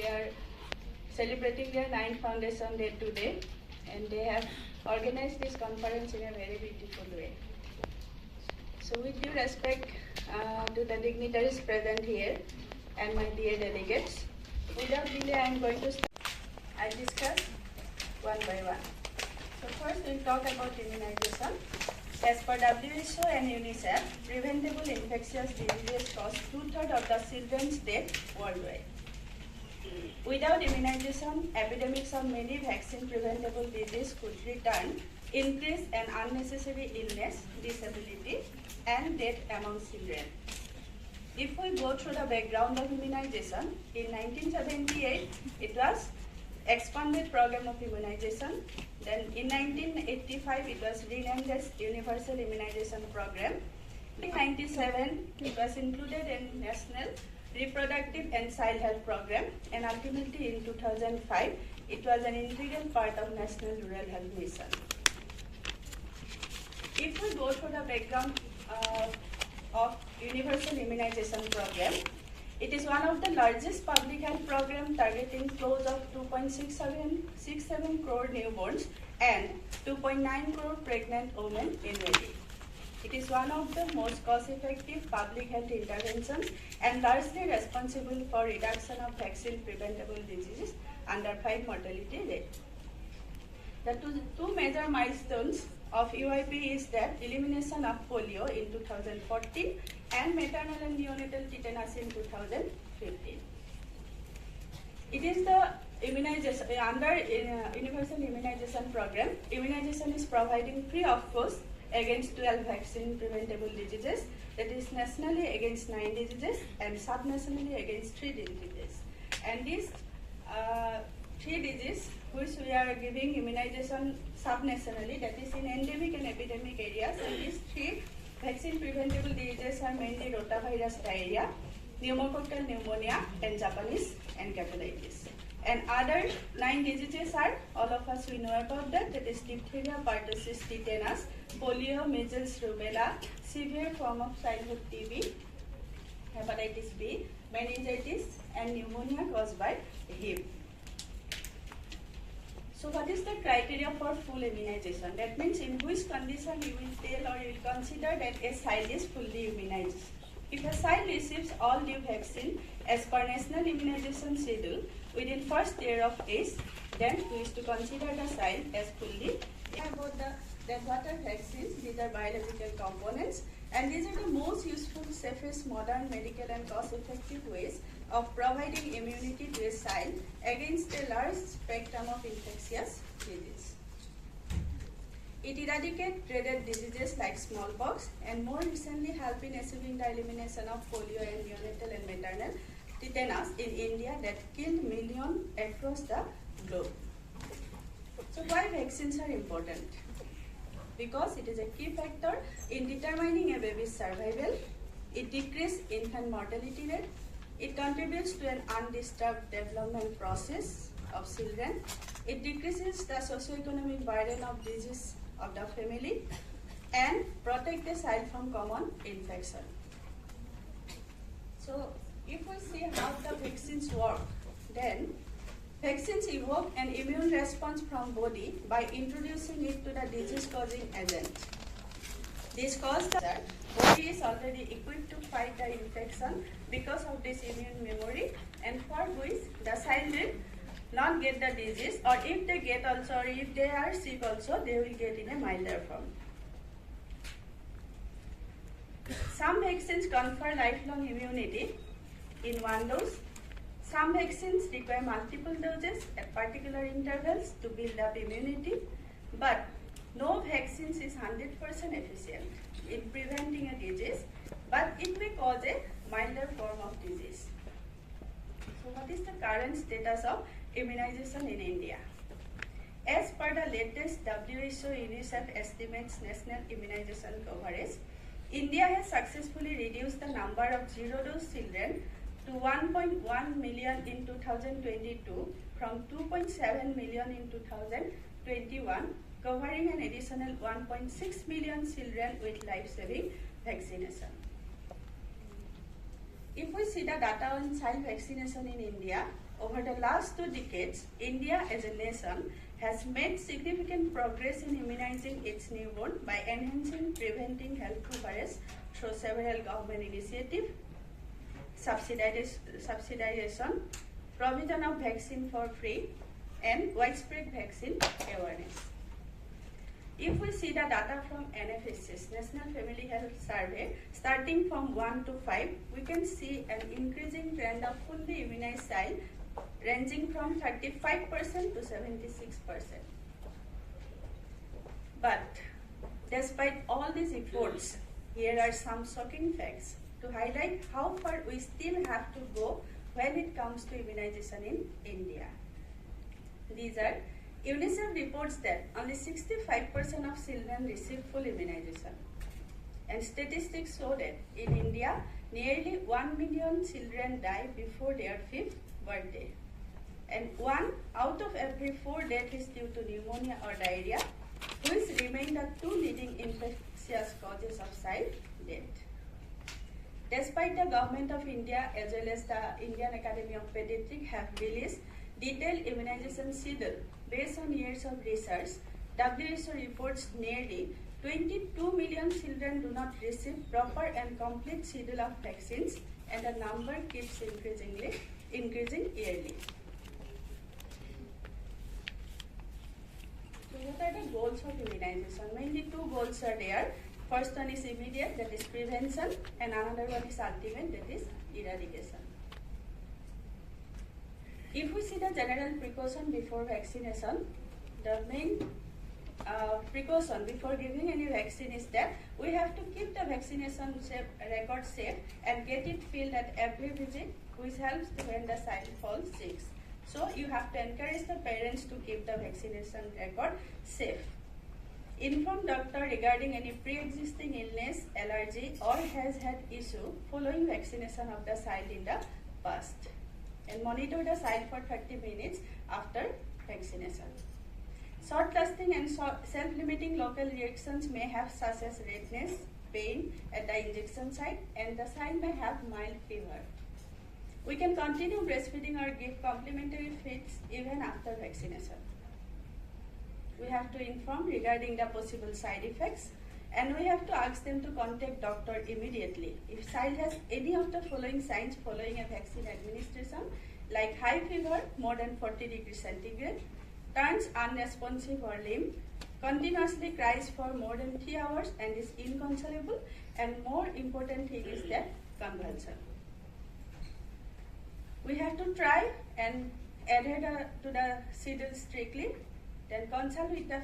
they are celebrating their 9th Foundation Day today, and they have organized this conference in a very beautiful way. So with due respect to the dignitaries present here and my dear delegates, without delay I am going to start. I'll discuss one by one. So first we'll talk about immunization. As per WHO and UNICEF, preventable infectious diseases cause 2/3 of the children's death worldwide. Without immunization, epidemics of many vaccine-preventable diseases could return, increase an unnecessary illness, disability, and death among children. If we go through the background of immunization, in 1978, it was expanded program of immunization. Then in 1985, it was renamed as Universal Immunization Program. In 1997, it was included in National Reproductive and Child Health Program, and ultimately in 2005, it was an integral part of National Rural Health Mission. If we go through the background of Universal Immunization Program, it is one of the largest public health program targeting close of 2.67 crore newborns and 2.9 crore pregnant women in India. It is one of the most cost-effective public health interventions and largely responsible for reduction of vaccine-preventable diseases under 5 mortality rate. The two major milestones of UIP is that elimination of polio in 2014 and maternal and neonatal tetanus in 2015. It is the immunization under Universal Immunization Program. Immunization is providing free of cost against 12 vaccine-preventable diseases, that is nationally against 9 diseases and subnationally against 3 diseases. And these 3 diseases which we are giving immunization subnationally, that is in endemic and epidemic areas, and these 3 vaccine-preventable diseases are mainly rotavirus diarrhea, pneumococcal pneumonia, and Japanese encephalitis. And other 9 diseases are, all of us we know about that is diphtheria, pertussis, tetanus, polio, measles, rubella, severe form of childhood TB, hepatitis B, meningitis, and pneumonia caused by HIV. So what is the criteria for full immunization? That means in which condition you will tell or you will consider that a child is fully immunized. If a child receives all due vaccine as per national immunization schedule within first year of age, then we is to consider the child as fully. About what are vaccines? These are biological components, and these are the most useful, safest, modern, medical, and cost-effective ways of providing immunity to a child against a large spectrum of infectious diseases. It eradicates dreaded diseases like smallpox, and more recently helped in achieving the elimination of polio and neonatal and maternal tetanus in India that killed millions across the globe. So why vaccines are important? Because it is a key factor in determining a baby's survival. It decreases infant mortality rate. It contributes to an undisturbed development process of children. It decreases the socioeconomic burden of disease of the family and protect the child from common infection. So if we see how the vaccines work, then vaccines evoke an immune response from body by introducing it to the disease-causing agent. This causes that body is already equipped to fight the infection because of this immune memory, and for which the child will not get the disease, or if they get also, or if they are sick also, they will get in a milder form. Some vaccines confer lifelong immunity in one dose. Some vaccines require multiple doses at particular intervals to build up immunity, but no vaccine is 100% efficient in preventing a disease, but it may cause a milder form of disease. So what is the current status of immunization in India? As per the latest WHO UNICEF estimates national immunization coverage, India has successfully reduced the number of zero-dose children to 1.1 million in 2022 from 2.7 million in 2021, covering an additional 1.6 million children with life-saving vaccination. if we see the data on child vaccination in India, over the last 2 decades, India as a nation has made significant progress in immunizing its newborn by enhancing preventing health coverage through several government initiatives, subsidization, provision of vaccine for free, and widespread vaccine awareness. If we see the data from NFHS, National Family Health Survey, starting from 1 to 5, we can see an increasing trend of fully immunized child ranging from 35% to 76%. But despite all these efforts, here are some shocking facts to highlight how far we still have to go when it comes to immunization in India. These are UNICEF reports that only 65% of children receive full immunization. And statistics show that in India, nearly 1 million children die before their 5th birthday. And 1 out of every 4 deaths is due to pneumonia or diarrhea, which remain the 2 leading infectious causes of child death. Despite the Government of India as well as the Indian Academy of Pediatrics have released detailed immunization schedule based on years of research, WHO reports nearly 22 million children do not receive proper and complete schedule of vaccines, and the number keeps increasing yearly. So what are the goals of immunization? Mainly 2 goals are there. First one is immediate, that is prevention, and another one is ultimate, that is eradication. If we see the general precaution before vaccination, the main precaution before giving any vaccine is that we have to keep the vaccination record safe and get it filled at every visit, which helps when the child falls sick. So you have to encourage the parents to keep the vaccination record safe. Inform doctor regarding any pre-existing illness, allergy, or has had issue following vaccination of the child in the past. And monitor the child for 30 minutes after vaccination. Short-lasting and self-limiting local reactions may have such as redness, pain at the injection site, and the child may have mild fever. We can continue breastfeeding or give complementary feeds even after vaccination. We have to inform regarding the possible side effects, and we have to ask them to contact doctor immediately. If child has any of the following signs following a vaccine administration, like high fever more than 40 degrees centigrade, turns unresponsive or limp, continuously cries for more than 3 hours and is inconsolable, and more important thing is that convulsion. We have to try and adhere to the schedule strictly, then consult with the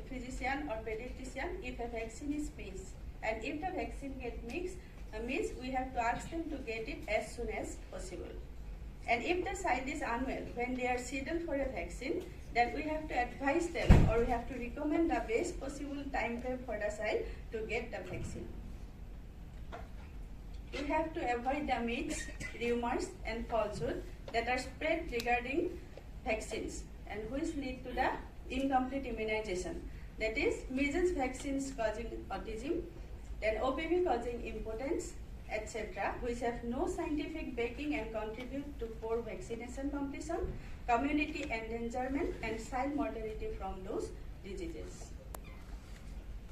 physician or pediatrician if a vaccine is missed. And if the vaccine gets missed, we have to ask them to get it as soon as possible. And if the child is unwell when they are scheduled for a vaccine, then we have to advise them or we have to recommend the best possible time frame for the child to get the vaccine. We have to avoid the myths, rumors, and falsehoods that are spread regarding vaccines and which lead to the incomplete immunization. That is, measles vaccines causing autism, then OPV causing impotence, etc., which have no scientific backing and contribute to poor vaccination completion, community endangerment, and child mortality from those diseases.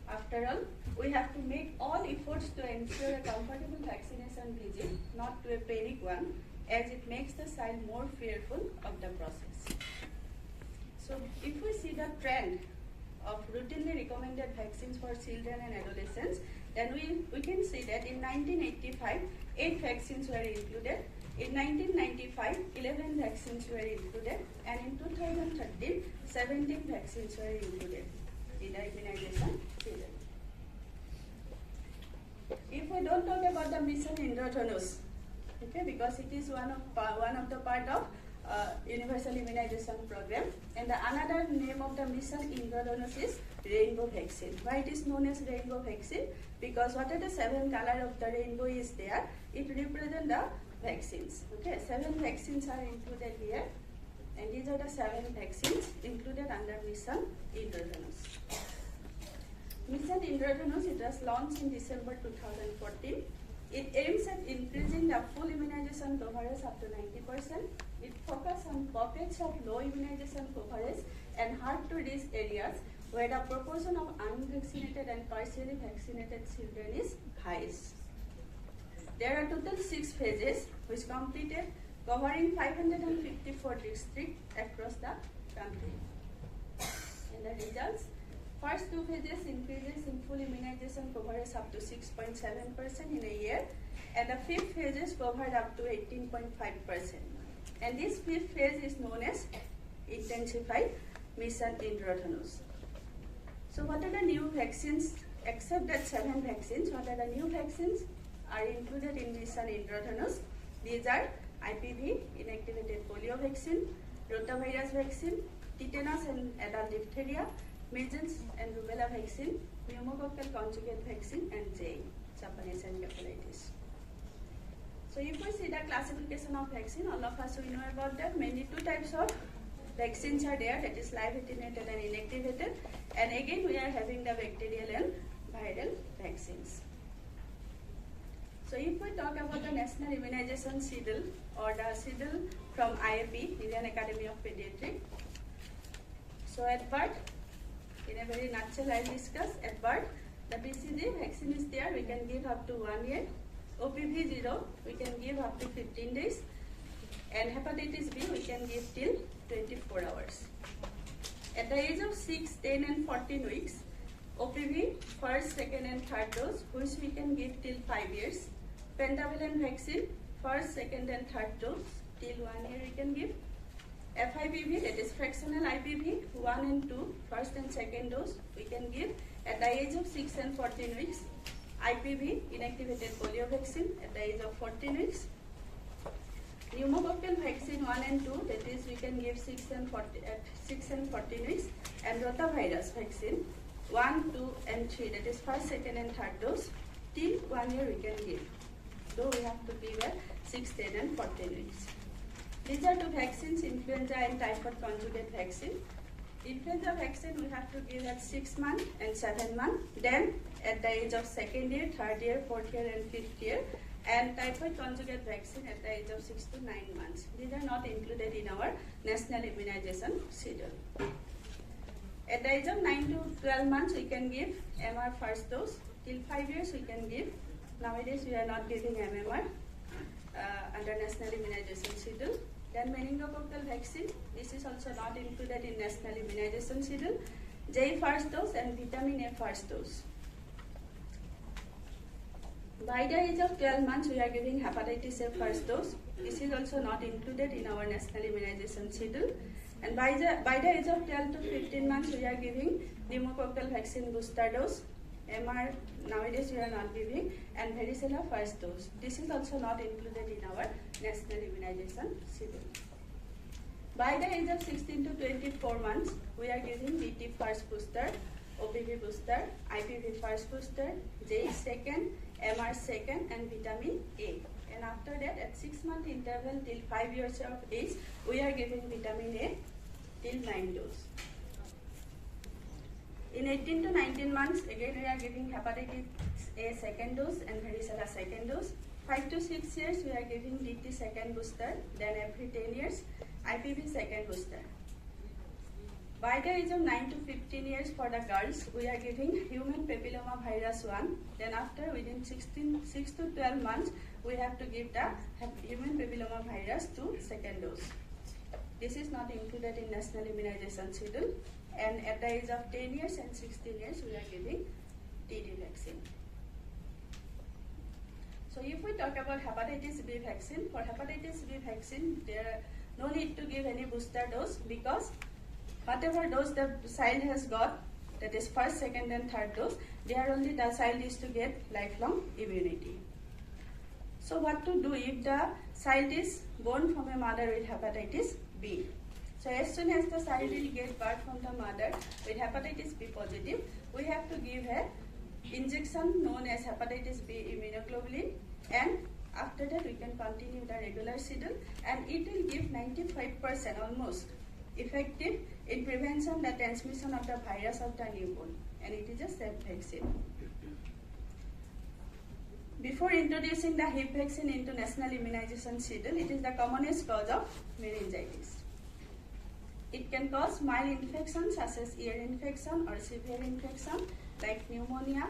After all, we have to make all efforts to ensure a comfortable vaccination visit, not to a panic one, as it makes the child more fearful of the process. So, if we see the trend of routinely recommended vaccines for children and adolescents, then we can see that in 1985, 8 vaccines were included. In 1995, 11 vaccines were included, and in 2013, 17 vaccines were included in the immunization season. If we don't talk about the Mission Indradhanush, okay, because it is one of the part of universal immunization program, and the another name of the Mission Indradhanush is rainbow vaccine. Why it is known as rainbow vaccine? Because what are the 7 colors of the rainbow is there? It represents the vaccines. Okay, 7 vaccines are included here, and these are the 7 vaccines included under Mission Indradhanush. Mission Indradhanush, it was launched in December 2014, It aims at increasing the full immunization coverage up to 90%. It focuses on pockets of low immunization coverage and hard-to-reach areas where the proportion of unvaccinated and partially vaccinated children is highest. There are total 6 phases which completed, covering 554 districts across the country. And the results: first 2 phases increases in full immunization coverage up to 6.7% in a year, and the 5th phase is covered up to 18.5%. And this 5th phase is known as intensified mission Indradhanush. So what are the new vaccines? Except that 7 vaccines, what are the new vaccines are included in mission Indradhanush? These are IPV, inactivated polio vaccine, rotavirus vaccine, tetanus and adult diphtheria, measles and rubella vaccine, pneumococcal conjugate vaccine, and J, Japanese encephalitis. So if we see the classification of vaccine, all of us we know about that. Mainly 2 types of vaccines are there, that is live attenuated and inactivated. And again we are having the bacterial and viral vaccines. So if we talk about the National Immunization Schedule or the schedule from IAP, Indian Academy of Pediatrics. So at birth, in a very nutshell I'll discuss. At birth, the BCG vaccine is there, we can give up to 1 year. OPV 0, we can give up to 15 days. And hepatitis B, we can give till 24 hours. At the age of 6, 10 and 14 weeks, OPV, first, second and third dose, which we can give till 5 years. Pentavalent vaccine, first, second and third dose, till 1 year we can give. FIPV, that is fractional IPV, 1 and 2, first and second dose, we can give at the age of 6 and 14 weeks. IPV, inactivated polio vaccine, at the age of 14 weeks. Pneumococcal vaccine 1 and 2, that is we can give 6 and 14 weeks. And rotavirus vaccine 1, 2 and 3, that is first, second and third dose, till 1 year we can give. Though we have to give at 6, 10 and 14 weeks. These are 2 vaccines, influenza and typhoid conjugate vaccine. Influenza vaccine we have to give at 6 months and 7 months. Then at the age of 2nd year, 3rd year, 4th year and 5th year. And typhoid conjugate vaccine at the age of 6 to 9 months. These are not included in our national immunization schedule. At the age of 9 to 12 months, we can give MR first dose. Till 5 years, we can give. Nowadays, we are not giving MMR under national immunization schedule. Then meningococcal vaccine. This is also not included in national immunization schedule. J first dose and vitamin A first dose. By the age of 12 months, we are giving hepatitis A first dose. This is also not included in our national immunization schedule. And by the age of 12 to 15 months, we are giving pneumococcal vaccine booster dose. MR, nowadays we are not giving. And varicella first dose. This is also not included in our national immunization schedule. By the age of 16 to 24 months, we are giving BT first booster, OPV booster, IPV first booster, J second, MR second, and vitamin A. And after that, at 6-month interval till 5 years of age, we are giving vitamin A till 9 dose. In 18 to 19 months, again we are giving hepatitis A second dose and varicella second dose. 5 to 6 years, we are giving DT second booster. Then every 10 years, IPV second booster. By the age of 9 to 15 years for the girls, we are giving human papilloma virus 1. Then after, within 6 to 12 months, we have to give the human papilloma virus 2 second dose. This is not included in national immunization schedule. And at the age of 10 years and 16 years, we are giving TD vaccine. So if we talk about hepatitis B vaccine, for hepatitis B vaccine, there no need to give any booster dose because whatever dose the child has got, that is first, second and third dose, there only the child is to get lifelong immunity. So what to do if the child is born from a mother with hepatitis B? So as soon as the child will get birth from the mother with hepatitis B positive, we have to give a injection known as hepatitis B immunoglobulin, and after that we can continue the regular schedule, and it will give 95% almost effective in prevention the transmission of the virus of the newborn, and it is a safe vaccine. Before introducing the hip vaccine into national immunization schedule, it is the commonest cause of meningitis. It can cause mild infections such as ear infection or severe infection like pneumonia,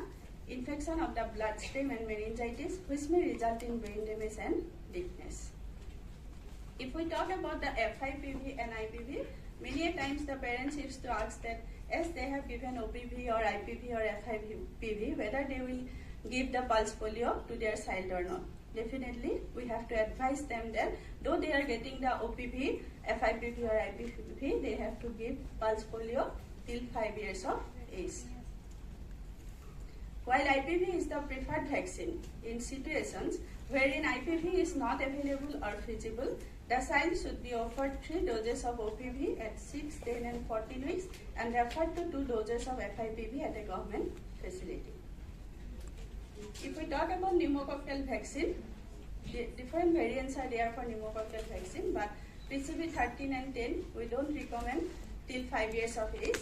infection of the bloodstream and meningitis, which may result in brain damage and deafness. If we talk about the FIPV and IPV, many times the parents used to ask that as they have given OPV or IPV or FIPV, whether they will give the pulse polio to their child or not. Definitely, we have to advise them that though they are getting the OPV, FIPV or IPV, they have to give pulse polio till 5 years of age. While IPV is the preferred vaccine in situations wherein IPV is not available or feasible, the child should be offered 3 doses of OPV at 6, 10 and 14 weeks and referred to 2 doses of FIPV at a government facility. If we talk about pneumococcal vaccine, different variants are there for pneumococcal vaccine, but PCV 13 and 10 we don't recommend till 5 years of age.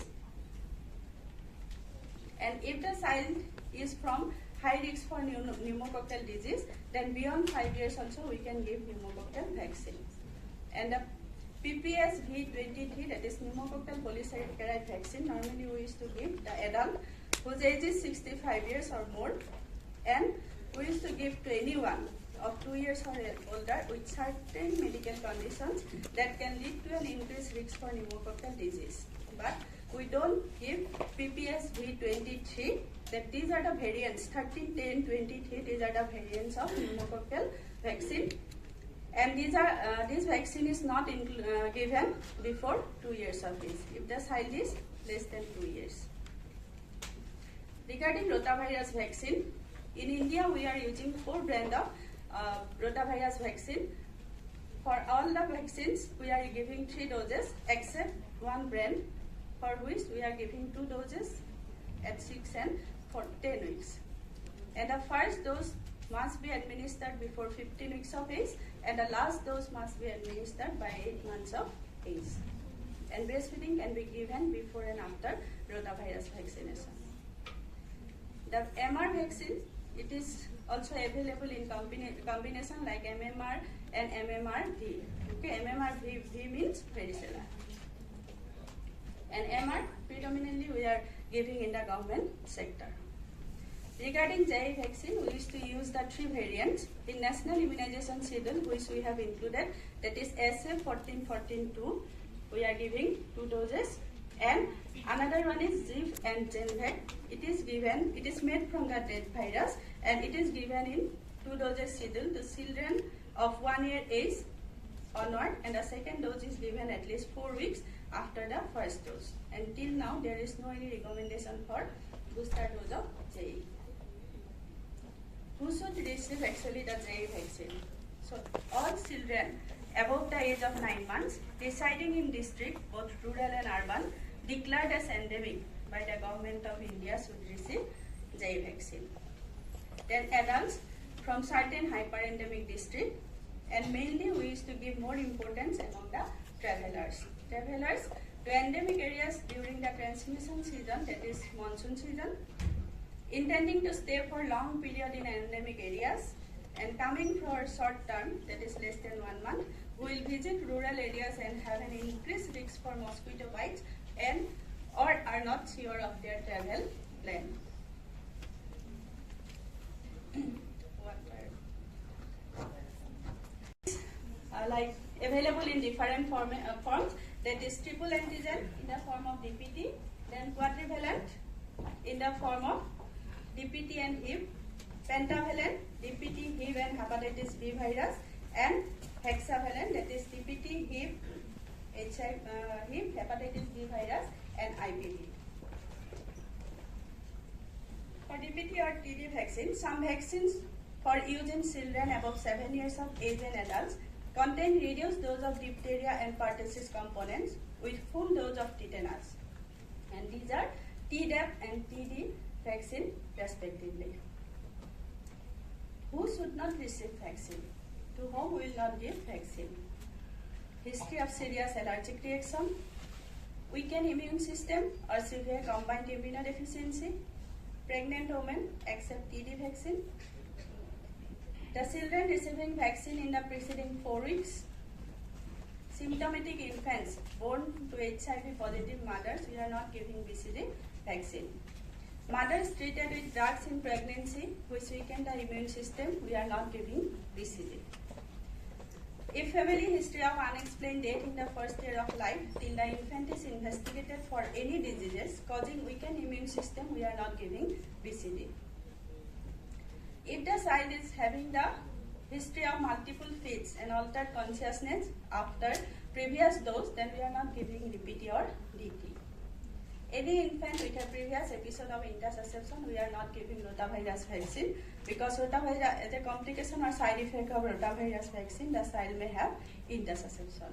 And if the child is from high risk for pneumococcal disease, then beyond 5 years also we can give pneumococcal vaccine. And the PPS V23, that is pneumococcal polysaccharide vaccine, normally we used to give the adult whose age is 65 years or more, and we used to give to anyone of 2 years or older with certain medical conditions that can lead to an increased risk for pneumococcal disease. But we don't give PPS V23, that these are the variants, 13, 10, 23, these are the variants of pneumococcal vaccine. And this vaccine is not given before 2 years of age, if the child is less than 2 years. Regarding rotavirus vaccine, in India we are using 4 brands of rotavirus vaccine. For all the vaccines, we are giving 3 doses except one brand for which we are giving 2 doses at 6 and for 10 weeks. And the first dose must be administered before 15 weeks of age, and the last dose must be administered by 8 months of age. And breastfeeding can be given before and after rotavirus vaccination. The MR vaccine, it is also available in combination like MMR and MMRV. Okay, MMRV means varicella. And MR, predominantly we are giving in the government sector. Regarding JI vaccine, we used to use the 3 variants in national immunization schedule, which we have included, that is SA14-14-2, we are giving 2 doses, and another one is ZIV and GenVac. It is made from the dead virus, and it is given in 2 doses schedule to children of 1 year age onward, and the second dose is given at least 4 weeks after the first dose. And till now, there is no any recommendation for booster dose of JE. Who should receive actually the JE vaccine? So, all children above the age of 9 months residing in district, both rural and urban, declared as endemic by the government of India should receive JE vaccine. Then adults from certain hyperendemic district, and mainly we used to give more importance among the travelers. Travelers to endemic areas during the transmission season, that is monsoon season, intending to stay for long period in endemic areas, and coming for short term, that is less than 1 month, will visit rural areas and have an increased risk for mosquito bites and or are not sure of their travel plan. Like available in different forms, that is triple antigen in the form of DPT, then quadrivalent in the form of DPT and HIV, pentavalent DPT, HIV and hepatitis B virus, and hexavalent, that is DPT, HIV, hepatitis B virus, and IPV. For DPT or TB vaccine, some vaccines for use in children above 7 years of age and adults contain reduced dose of diphtheria and pertussis components with full dose of tetanus. And these are Tdap and Td vaccine respectively. Who should not receive vaccine? To whom will not give vaccine? History of serious allergic reaction, weakened immune system or severe combined immunodeficiency, pregnant women accept TD vaccine, The children receiving vaccine in the preceding 4 weeks. Symptomatic infants born to HIV positive mothers, we are not giving BCG vaccine. Mothers treated with drugs in pregnancy which weaken the immune system, we are not giving BCG. If family history of unexplained death in the first year of life till the infant is investigated for any diseases causing weakened immune system, we are not giving BCG. If the child is having the history of multiple fits and altered consciousness after previous dose, then we are not giving DPT or DT. Any infant with a previous episode of intussusception, we are not giving rotavirus vaccine because rotavirus, as a complication or side effect of rotavirus vaccine, the child may have intussusception.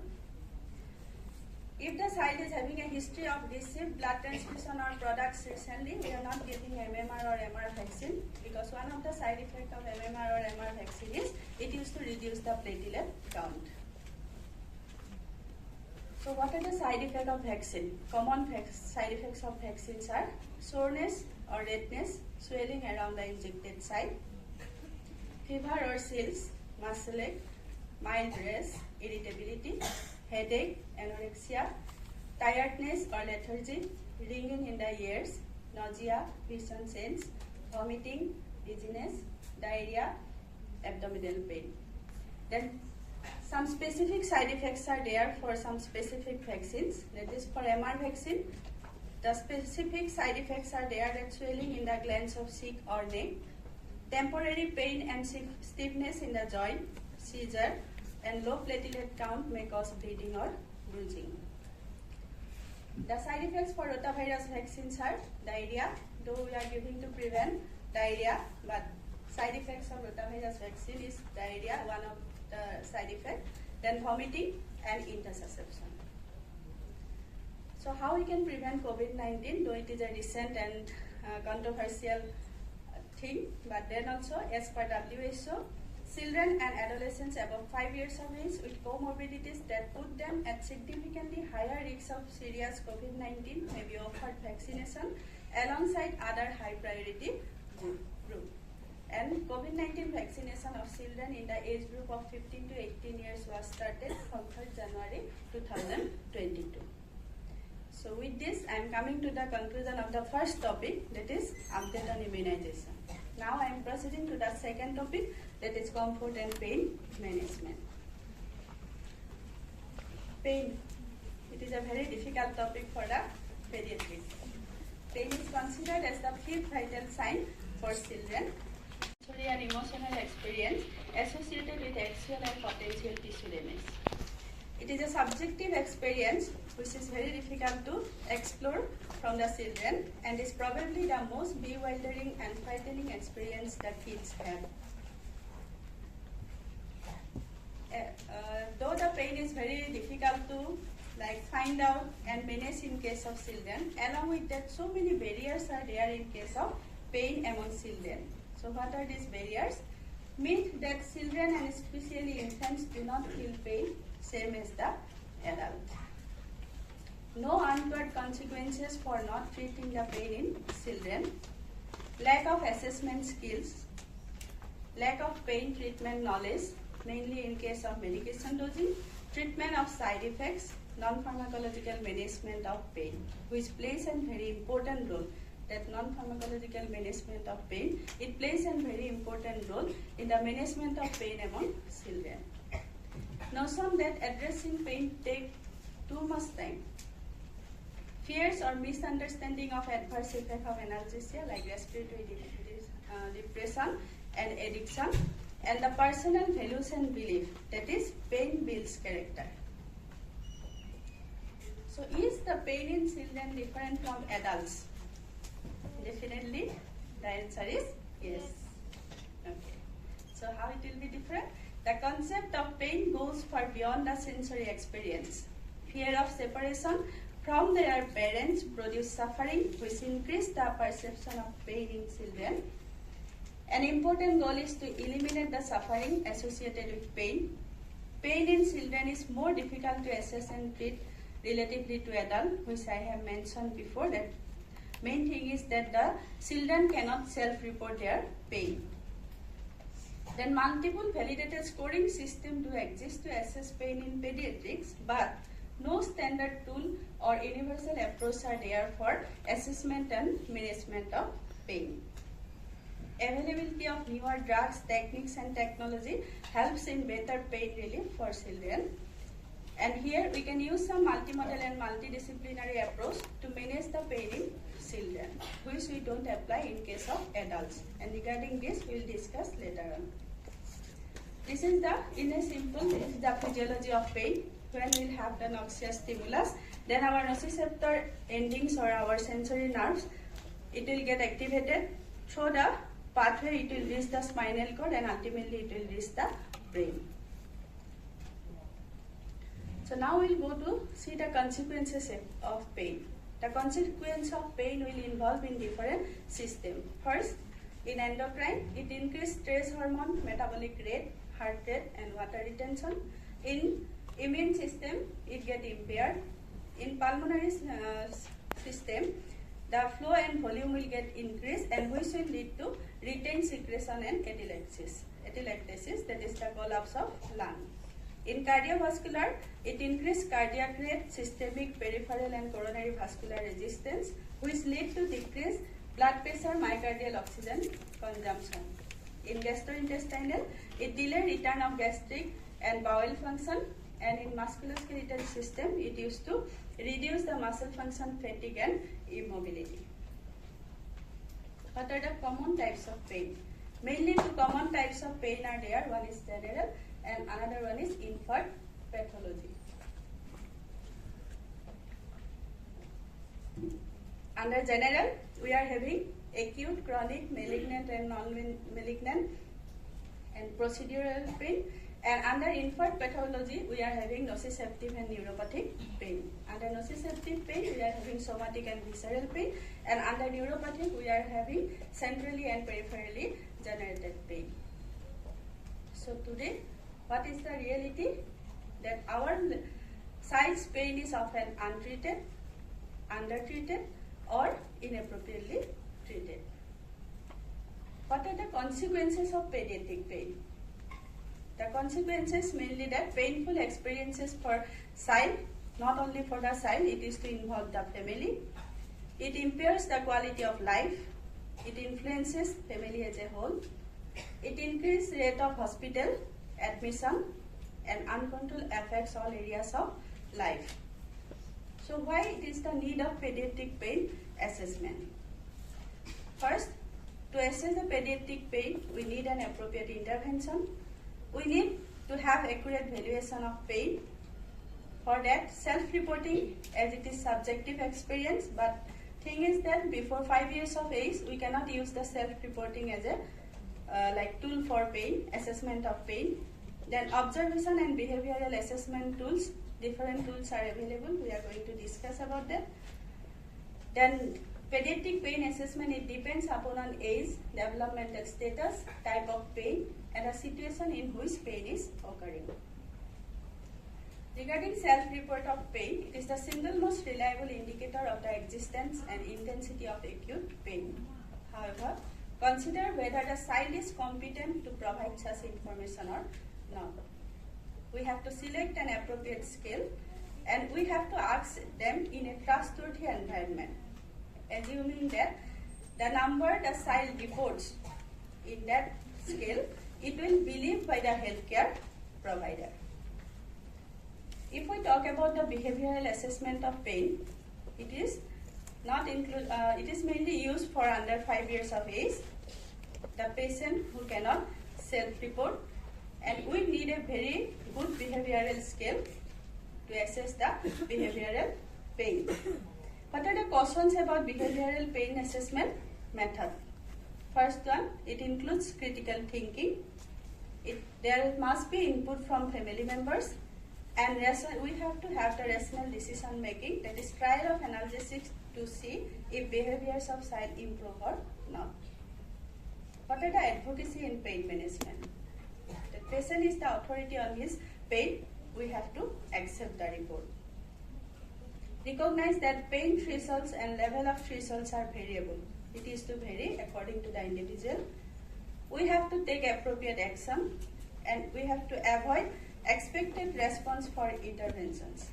If the child is having a history of received blood transfusion or products recently, we are not giving MMR or MR vaccine because one of the side effects of MMR or MR vaccine is it used to reduce the platelet count. So what are the side effects of vaccine? Common side effects of vaccines are soreness or redness, swelling around the injected site, fever or chills, muscle ache, mild rash, irritability, headache, anorexia, tiredness or lethargy, ringing in the ears, nausea, vision sense, vomiting, dizziness, diarrhea, abdominal pain. Then some specific side effects are there for some specific vaccines. That is for MR vaccine, the specific side effects are there that swelling in the glands of cheek or neck, temporary pain and stiffness in the joint, seizure, and low platelet count may cause bleeding or bruising. The side effects for rotavirus vaccines are diarrhea, though we are giving to prevent diarrhea, but side effects of rotavirus vaccine is diarrhea, one of the side effects, then vomiting and intussusception. So how we can prevent COVID-19, though it is a recent and controversial thing, but then also as per WHO, children and adolescents above 5 years of age with comorbidities that put them at significantly higher risk of serious COVID-19 may be offered vaccination alongside other high priority group. And COVID-19 vaccination of children in the age group of 15 to 18 years was started from 3rd January 2022. So with this, I am coming to the conclusion of the first topic, that is update on immunization. Now I am proceeding to the second topic, that is comfort and pain management. Pain. It is a very difficult topic for the pediatrics. Pain is considered as the fifth vital sign for children. And emotional experience associated with axial and potential tissue damage. It is a subjective experience which is very difficult to explore from the children and is probably the most bewildering and frightening experience that kids have. Though the pain is very difficult to find out and manage in case of children, along with that so many barriers are there in case of pain among children. So what are these barriers? Myth that children and especially infants do not feel pain, same as the adult. No untoward consequences for not treating the pain in children. Lack of assessment skills. Lack of pain treatment knowledge, mainly in case of medication dosing, treatment of side effects, non-pharmacological management of pain, which plays a very important role. That non-pharmacological management of pain, it plays a very important role in the management of pain among children. Notion that addressing pain takes too much time. Fears or misunderstanding of adverse effect of analgesia like respiratory depression and addiction, and the personal values and belief, that is pain builds character. So is the pain in children different from adults? Definitely, the answer is yes. Okay. So how it will be different? The concept of pain goes far beyond the sensory experience. Fear of separation from their parents produce suffering, which increase the perception of pain in children. An important goal is to eliminate the suffering associated with pain. Pain in children is more difficult to assess and treat relatively to adults, which I have mentioned before. That main thing is that the children cannot self-report their pain. Then multiple validated scoring systems do exist to assess pain in pediatrics, but no standard tool or universal approach are there for assessment and management of pain. Availability of newer drugs, techniques and technology helps in better pain relief for children. And here we can use some multimodal and multidisciplinary approach to manage the pain in children, which we don't apply in case of adults. And regarding this, we will discuss later on. This is the, in a simple, this is the physiology of pain. When we'll have the noxious stimulus, then our nociceptor endings or our sensory nerves, it will get activated through the pathway, it will reach the spinal cord and ultimately it will reach the brain. So now we'll go to see the consequences of pain. The consequence of pain will involve in different systems. First, in endocrine, it increases stress hormone, metabolic rate, heart rate and water retention. In immune system, it gets impaired. In pulmonary system, the flow and volume will get increased and which will lead to retained secretion and atelectasis, that is the collapse of lung. In cardiovascular, it increases cardiac rate, systemic, peripheral and coronary vascular resistance, which lead to decreased blood pressure, myocardial oxygen consumption. In gastrointestinal, it delays return of gastric and bowel function, and in musculoskeletal system, it used to reduce the muscle function, fatigue and immobility. What are the common types of pain? Mainly two common types of pain are there. One is general and another one is inferred pathology. Under general, we are having acute, chronic, malignant and non-malignant and procedural pain. And under inferred pathology, we are having nociceptive and neuropathic pain. Under nociceptive pain, we are having somatic and visceral pain. And under neuropathic, we are having centrally and peripherally generated pain. So today, what is the reality? That our child's pain is often untreated, undertreated, or inappropriately treated. What are the consequences of pediatric pain? The consequences mainly that painful experiences for child, not only for the child, it is to involve the family. It impairs the quality of life. It influences family as a whole. It increases rate of hospital admission and uncontrolled affects all areas of life. So why it is the need of pediatric pain assessment? First, to assess the pediatric pain, we need an appropriate intervention. We need to have accurate valuation of pain. For that, self-reporting, as it is subjective experience, but thing is that before 5 years of age, we cannot use the self-reporting as a tool for pain, assessment of pain. Then observation and behavioral assessment tools, different tools are available. We are going to discuss about that. Then pediatric pain assessment, it depends upon an age, developmental status, type of pain, and a situation in which pain is occurring. Regarding self-report of pain, it is the single most reliable indicator of the existence and intensity of acute pain. However, consider whether the child is competent to provide such information or not. We have to select an appropriate scale and we have to ask them in a trustworthy environment, assuming that the number the child reports in that scale, it will be believed by the healthcare provider. If we talk about the behavioral assessment of pain, it is mainly used for under 5 years of age, the patient who cannot self-report, and we need a very good behavioral scale to assess the behavioral pain. What are the cautions about behavioral pain assessment method? First one, it includes critical thinking. There must be input from family members, and we have to have the rational decision making, that is trial of analgesics to see if behaviors of child improve or not. What are the advocacy in pain management? The patient is the authority on his pain, we have to accept the report. Recognize that pain thresholds and level of thresholds are variable. It is to vary according to the individual. we have to take appropriate action and we have to avoid expected response for interventions.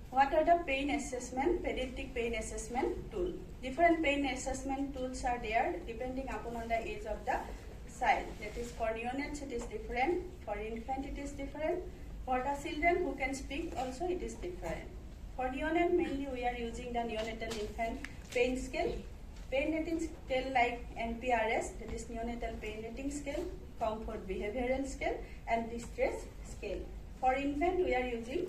What are the pain assessment, pediatric pain assessment tool? Different pain assessment tools are there depending upon the age of the child. That is, for neonates it is different, for infant it is different, for the children who can speak also it is different. For neonate mainly we are using the neonatal infant pain scale, pain rating scale like NPRS, that is neonatal pain rating scale, comfort behavioral scale, and distress scale. For infant we are using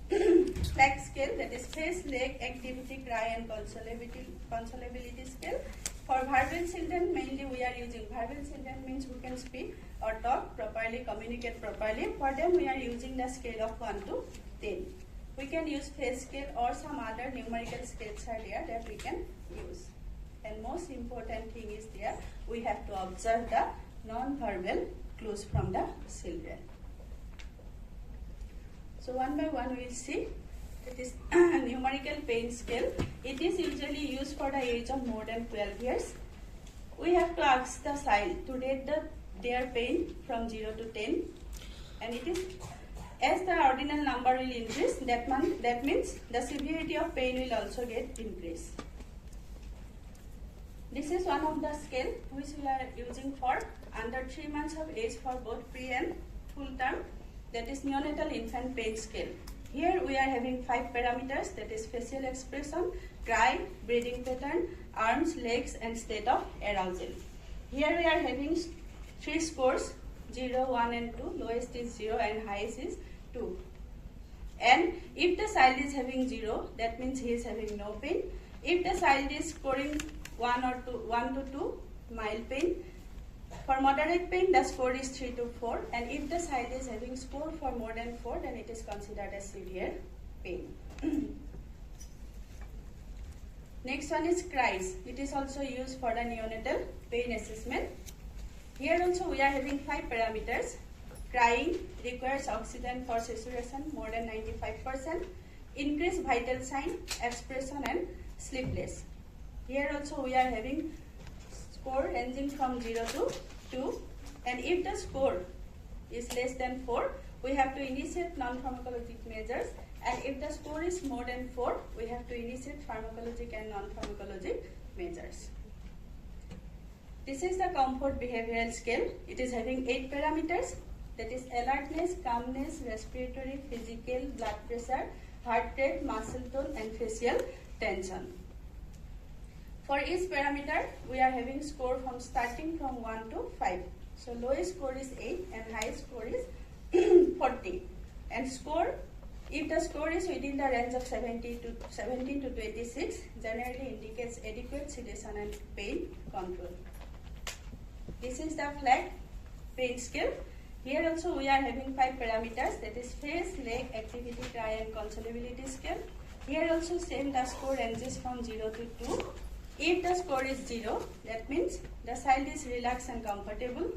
FLAC scale, that is face, leg, activity, cry and consolability scale. For verbal children mainly we are using, verbal children means who can speak or talk properly, communicate properly. For them we are using the scale of 1 to 10. We can use face scale or some other numerical scales are there that we can use. And most important thing is there, we have to observe the non-verbal clues from the children. So one by one we will see. It is numerical pain scale. It is usually used for the age of more than 12 years. We have to ask the child to rate their pain from 0 to 10. And it is, as the ordinal number will increase, that means the severity of pain will also get increased. This is one of the scale which we are using for under 3 months of age for both pre and full term, that is neonatal infant pain scale. Here we are having 5 parameters, that is facial expression, cry, breathing pattern, arms, legs and state of arousal. Here we are having 3 scores, 0, 1 and 2, lowest is 0 and highest is 2. And if the child is having 0, that means he is having no pain. If the child is scoring 1 to 2, mild pain. For moderate pain, the score is 3 to 4, and if the child is having score for more than 4, then it is considered as severe pain. Next one is cries. It is also used for the neonatal pain assessment. Here also we are having 5 parameters. Crying requires oxygen for saturation more than 95%, increased vital sign, expression and sleepless. Here also we are having score ranging from 0 to 2, and if the score is less than 4, we have to initiate non-pharmacologic measures, and if the score is more than 4, we have to initiate pharmacologic and non-pharmacologic measures. This is the comfort behavioral scale. It is having 8 parameters, that is alertness, calmness, respiratory, physical, blood pressure, heart rate, muscle tone and facial tension. For each parameter, we are having score from starting from 1 to 5. So lowest score is 8 and highest score is 40. And score, if the score is within the range of 17 to 26, generally indicates adequate sedation and pain control. This is the FLAC pain scale. Here also we are having 5 parameters, that is face, leg, activity, cry and consolability scale. Here also same, the score ranges from 0 to 2. If the score is 0, that means the child is relaxed and comfortable.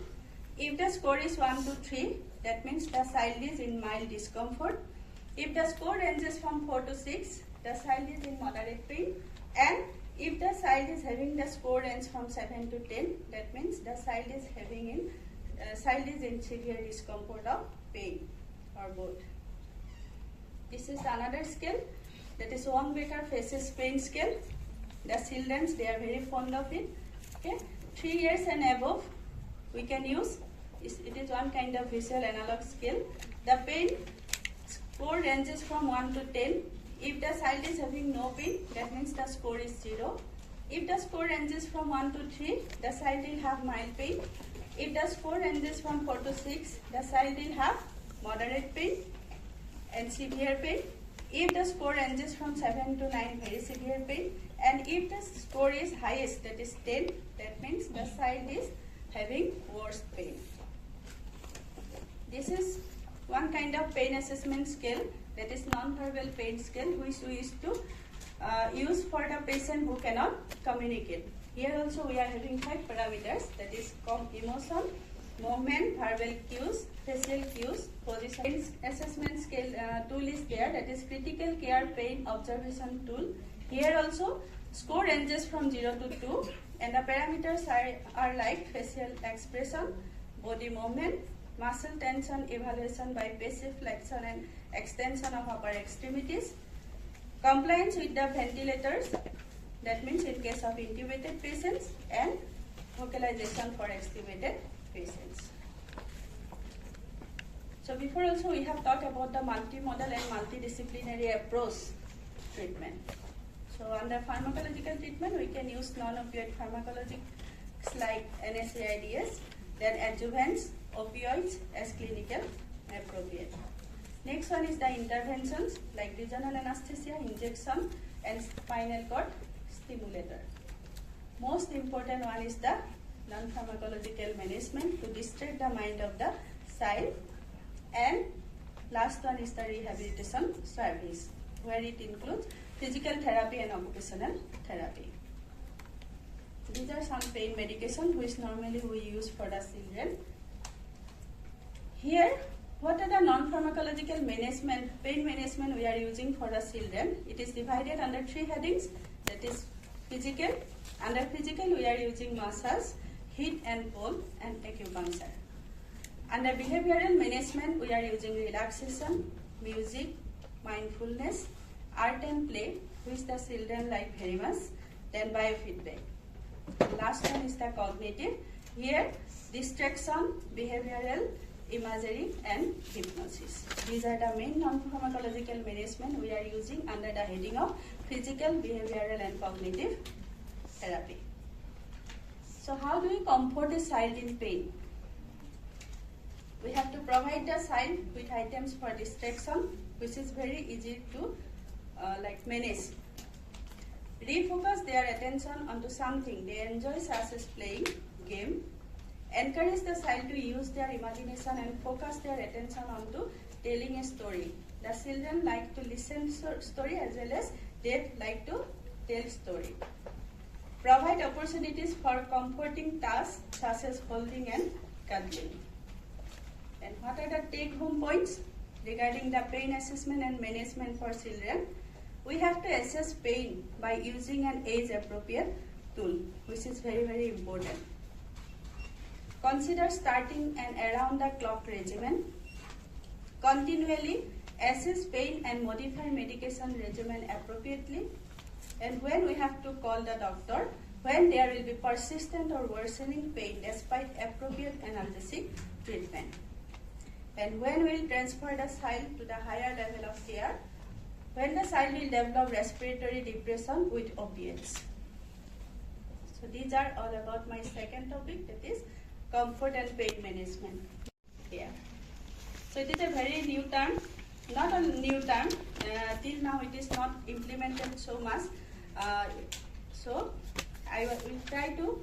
If the score is 1 to 3, that means the child is in mild discomfort. If the score ranges from 4 to 6, the child is in moderate pain. And if the child is having the score range from 7 to 10, that means the child is in severe discomfort of pain or both. This is another scale, that is Wong-Baker Faces Pain Scale. The children, they are very fond of it. Okay, 3 years and above, we can use. It is one kind of visual analog scale. The pain score ranges from 1 to 10. If the child is having no pain, that means the score is 0. If the score ranges from 1 to 3, the child will have mild pain. If the score ranges from 4 to 6, the child will have moderate pain and severe pain. If the score ranges from 7 to 9, very severe pain. And if the score is highest, that is 10, that means the child is having worse pain. This is one kind of pain assessment scale, that is non-verbal pain scale, which we used to use for the patient who cannot communicate. Here also we are having 5 parameters, that is emotion, movement, verbal cues, facial cues, position. Assessment scale tool is there, that is critical care pain observation tool. Here also Score ranges from 0 to 2, and the parameters are like facial expression, body movement, muscle tension evaluation by passive flexion and extension of upper extremities, compliance with the ventilators, that means in case of intubated patients, and vocalization for extubated patients. So before also we have talked about the multimodal and multidisciplinary approach treatment. So under pharmacological treatment, we can use non-opioid pharmacologics like NSAIDs, then adjuvants, opioids as clinical appropriate. Next one is the interventions like regional anesthesia, injection, and spinal cord stimulator. Most important one is the non-pharmacological management to distract the mind of the child, and last one is the rehabilitation service, where it includes physical therapy and occupational therapy. These are some pain medication which normally we use for the children. Here, what are the non-pharmacological pain management we are using for the children? It is divided under 3 headings, that is physical. Under physical, we are using massage, heat and cold, and acupuncture. Under behavioral management, we are using relaxation, music, mindfulness, art and play, which the children like very much, then biofeedback. Last one is the cognitive. Here, distraction, behavioral, imagery, and hypnosis. These are the main non-pharmacological management we are using under the heading of physical, behavioral, and cognitive therapy. So how do we comfort a child in pain? We have to provide the child with items for distraction, which is very easy to manage. Refocus their attention onto something they enjoy, such as playing game. Encourage the child to use their imagination and focus their attention onto telling a story. The children like to listen story as well as they like to tell story. Provide opportunities for comforting tasks such as holding and cuddling. And what are the take-home points regarding the pain assessment and management for children? We have to assess pain by using an age-appropriate tool, which is very, very important. Consider starting an around-the-clock regimen. Continually assess pain and modify medication regimen appropriately. And when we have to call the doctor, when there will be persistent or worsening pain despite appropriate analgesic treatment. And when we will transfer the child to the higher level of care, when the child will develop respiratory depression with opiates. So these are all about my second topic, that is comfort and pain management. Yeah. So it is a very new term, not a new term. Till now it is not implemented so much. So I will try to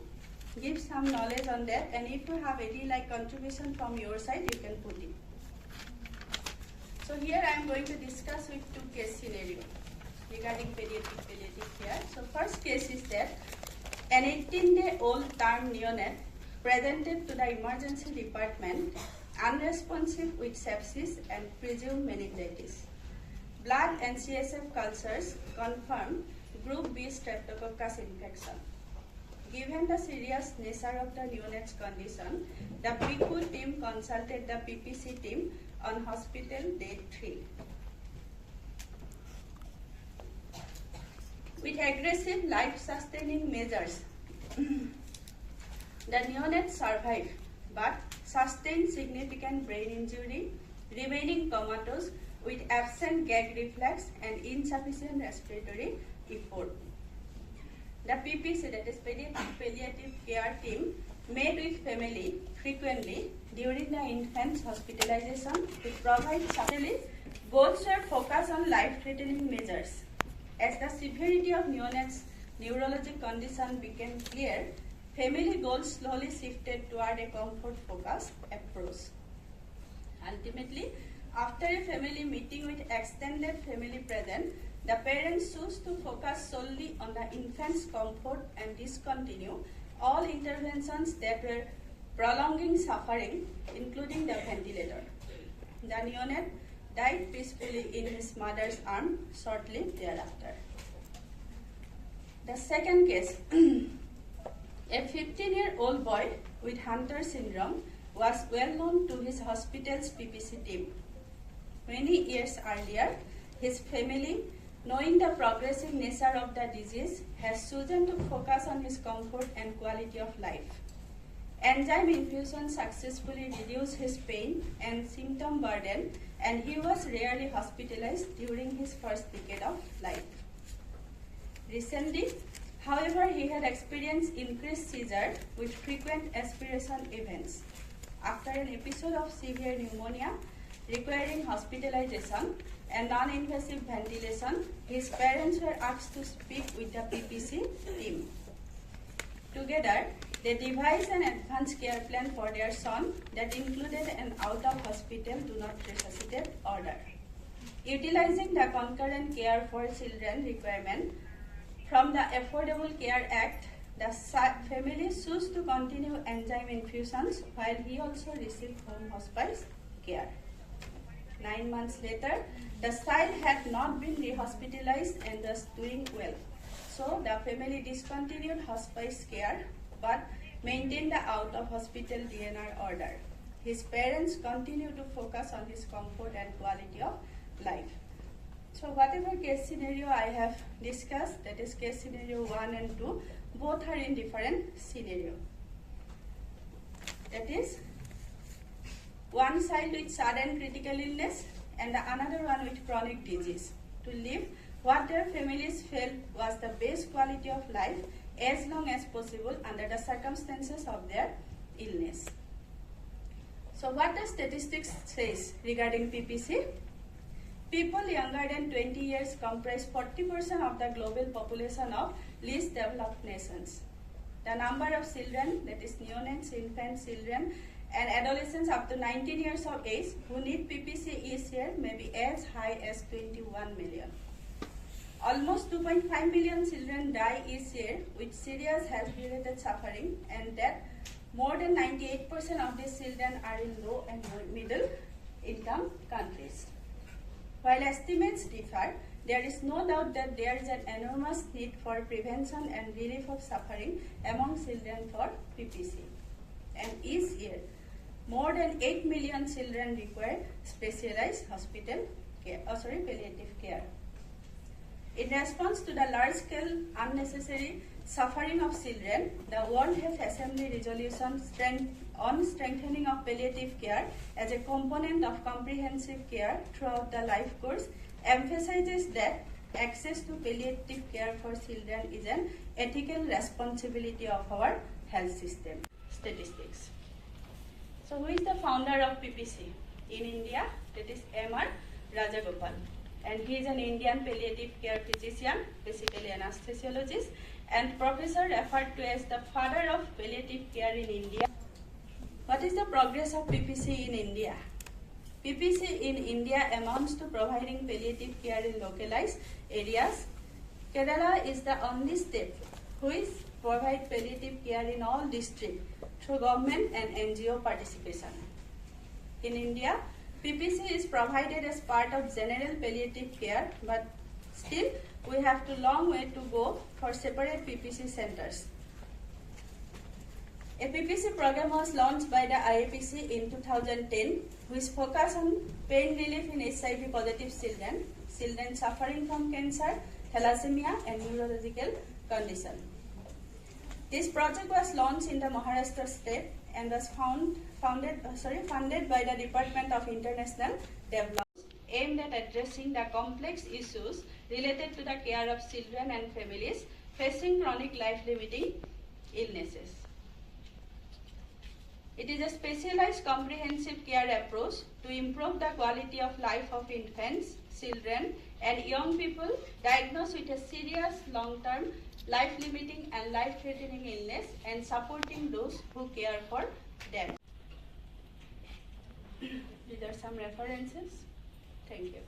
give some knowledge on that, and if you have any contribution from your side, you can put it. So here I am going to discuss with 2 case scenarios regarding pediatric care. So first case is that an 18-day-old term neonate presented to the emergency department unresponsive with sepsis and presumed meningitis. Blood and CSF cultures confirmed group B streptococcus infection. Given the serious nature of the neonate's condition, the PICU team consulted the PPC team on hospital day 3. With aggressive life-sustaining measures, the neonate survived but sustained significant brain injury, remaining comatose with absent gag reflex and insufficient respiratory effort. The PPC, that is palliative care team, met with family frequently during the infant's hospitalization to provide support. Both should focus on life-threatening measures. As the severity of neonate's neurologic condition became clear, family goals slowly shifted toward a comfort-focused approach. Ultimately, after a family meeting with extended family presence, the parents chose to focus solely on the infant's comfort and discontinue all interventions that were prolonging suffering, including the ventilator. The neonate died peacefully in his mother's arms shortly thereafter. The second case, a 15-year-old boy with Hunter syndrome was well known to his hospital's PPC team. Many years earlier, his family, knowing the progressive nature of the disease, has chosen to focus on his comfort and quality of life. Enzyme infusion successfully reduced his pain and symptom burden, and he was rarely hospitalized during his first decade of life. Recently, however, he had experienced increased seizure with frequent aspiration events. After an episode of severe pneumonia requiring hospitalization and non-invasive ventilation, his parents were asked to speak with the PPC team. Together, they devised an advanced care plan for their son that included an out-of-hospital do not resuscitate order. Utilizing the concurrent care for children requirement from the Affordable Care Act, the family chose to continue enzyme infusions while he also received home hospice care. 9 months later, the child had not been rehospitalized and was doing well. So the family discontinued hospice care but maintained the out-of-hospital DNR order. His parents continue to focus on his comfort and quality of life. So whatever case scenario I have discussed, that is case scenario 1 and 2, both are in different scenario. That is, one child with sudden critical illness and another one with chronic disease to live what their families felt was the best quality of life as long as possible under the circumstances of their illness. So what the statistics says regarding PPC? People younger than 20 years comprise 40% of the global population of least developed nations. The number of children, that is neonates, infants, children, and adolescents up to 19 years of age who need PPC each year may be as high as 21 million. Almost 2.5 million children die each year with serious health-related suffering, and that more than 98% of these children are in low and middle income countries. While estimates differ, there is no doubt that there is an enormous need for prevention and relief of suffering among children for PPC. And each year, more than 8 million children require specialized hospital care, palliative care. In response to the large-scale unnecessary suffering of children, the World Health Assembly resolution on strengthening of palliative care as a component of comprehensive care throughout the life course emphasizes that access to palliative care for children is an ethical responsibility of our health system. Statistics. So who is the founder of PPC? In India, that is M.R. Rajagopal. And he is an Indian palliative care physician, basically an anesthesiologist, and professor referred to as the father of palliative care in India. What is the progress of PPC in India? PPC in India amounts to providing palliative care in localized areas. Kerala is the only state which provides palliative care in all districts through government and NGO participation. In India, PPC is provided as part of general palliative care, but still we have a long way to go for separate PPC centers. A PPC program was launched by the IAPC in 2010, which focused on pain relief in HIV positive children, children suffering from cancer, thalassemia, and neurological condition. This project was launched in the Maharashtra state and was funded by the Department of International Development, aimed at addressing the complex issues related to the care of children and families facing chronic life-limiting illnesses. It is a specialized comprehensive care approach to improve the quality of life of infants, children, and young people diagnosed with a serious long-term life-limiting and life-threatening illness and supporting those who care for them. These are some references. Thank you.